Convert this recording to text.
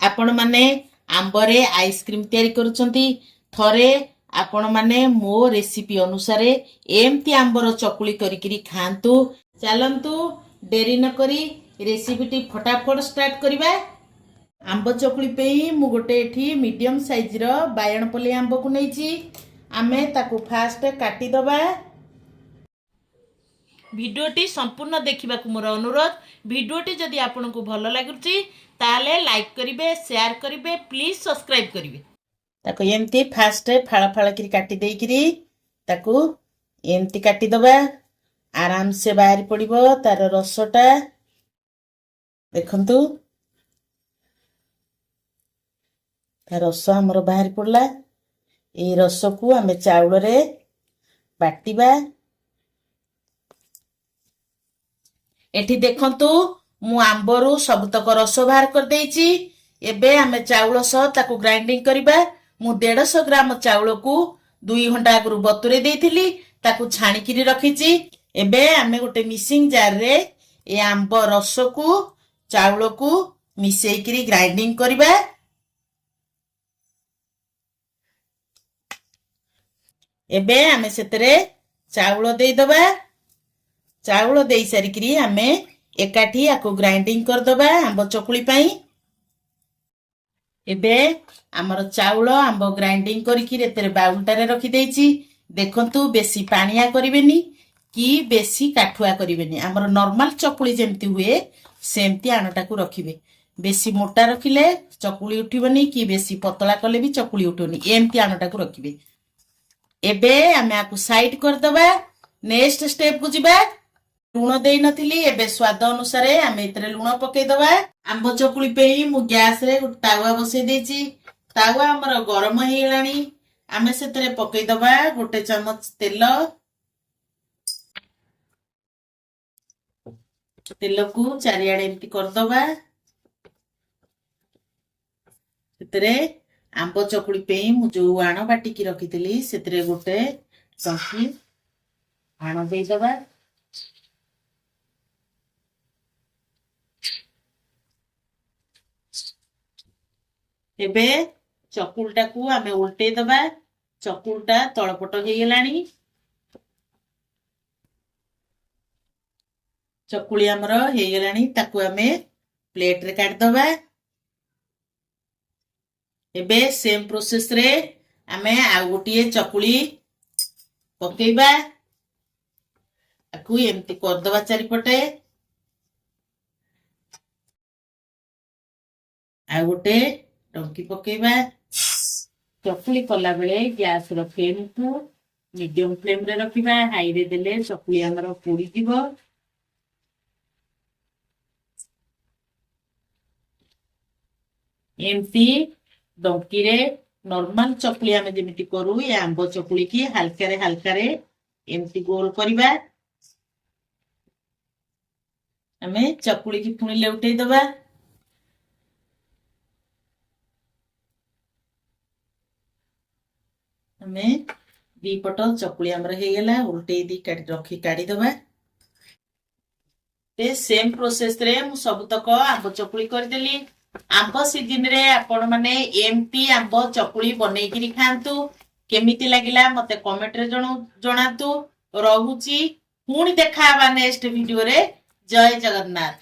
आपण माने आंबरे आइसक्रीम तैयारी करुछंती थरे आपण माने मो रेसिपी अनुसार एमती आंबर चकुली करिकिरी खांतु। चलंतु डेरी न करी रेसिपीटी फटाफट स्टार्ट करिबा। आंब चकुली पे मु गोटे एठी मीडियम साइज रो बायणपल्ली आंब को नैची आमे ताकू फास्ट काटी दबा। भिडियोटी संपूर्ण देखा मोर अनुरोध। भिडियोटी जदि आपन को भल लगुची ताले लाइक करिवे शेयर करिवे प्लीज सब्सक्राइब करिवे। ताको एमती फास्ट फाळ फाळ करी काटी देइकिरी ताकू एमती काटी दबा। आराम से बाहरी पड़िबो तार रसटा देखंतु तार रस हमर बाहरी पड़ला। ए रस को आमे चाउल रे बाटिबा। एठी देखंतु मु आंबरू सबतक रस बाहर कर देइची। एबे आमे चाउल सह ताकू ग्राइंडिंग करिबा। मु 150 ग्राम चाउल को 2 घंटा आगु बतुरे देइथिली ताकू छाणी किरी रखिची। एबे आमे गोटे मिक्सिंग जार रे ए आंब रस को चाउल को मिसेई किरी ग्राइंडिंग करिबा। एबे आमे सेतरे चाउल देई दबा। चाउल देई सारिकिरी आमे एकाठी आको ग्राइंडिंग कर दबा आंब चकुली पाई। एबे हमर चाउल आंब ग्राइंडिंग करिकी एतरे बाउलटारे रखी देइची। देखंतु बेसी पानिया करिवेनी कि बेसी काठुआ करिवेनी। हमर नॉर्मल चकुली जेमती हुए सेमती आनटा को रखिबे। बेसी मोटा रखिले चकुली उठिबनी कि बेसी पतला कले भी चकुली उठोनी। एमती आनटा को रखिबे। एबे आमे आकु साइड कर दबा। नेक्स्ट स्टेप को जिबा। लुण देई नथिली एबे स्वाद अनुसार आमे इतरे लुण पके दबा। आंब चकुली पे मु गैस रे गोटे तावा बसई देइची। तावा हमर गरम हे लानी। आमे सेतरे पके दबा गोटे चम्मच तेल। तेल को चारियाडे एमती कर दबा। सेतरे आंब चकुली पे मु जो आण बाटी की रखितली सेतरे गोटे चमची आण देई दबा। एबे चकुलटा को आमे उल्टे दबा। चकुलटा तळपट हे गेलानी। चकुली हमर हे गेलानी ताकू आमे प्लेट रे काट दबा। एबे सेम प्रोसेस रे आमे आ गोटिए चकुली पकेइबा। आकू एमती कर दबा चारिपटे। आ गोटे टंकी पकेइबा। चकुली कला बेले गैस रो फ्लेम को मीडियम फ्लेम रे रखिबा। हाई रे देले चकुली हमर पोड़ी दिबो। एमती डंकी रे नॉर्मल चकुली आमे जेमिति करू ए आंब चकुली की हल्का रे एमती गोल करिबा। आमे चकुली की पुणी लेउटै दबा। आमे दी पट चकुली हमर हे गेला उल्टे दी रखी काढी दबा। ते सेम प्रोसेस रे मु सब तक आंब चकुली कर देली। आंब सीजन रे आपण माने एमती आंब चकुली बनै किरी खांतु। केमिति लागिला मते कमेंट रे जणातु। रहूची पुणी देखा नेक्स्ट वीडियो रे। जय जगन्नाथ।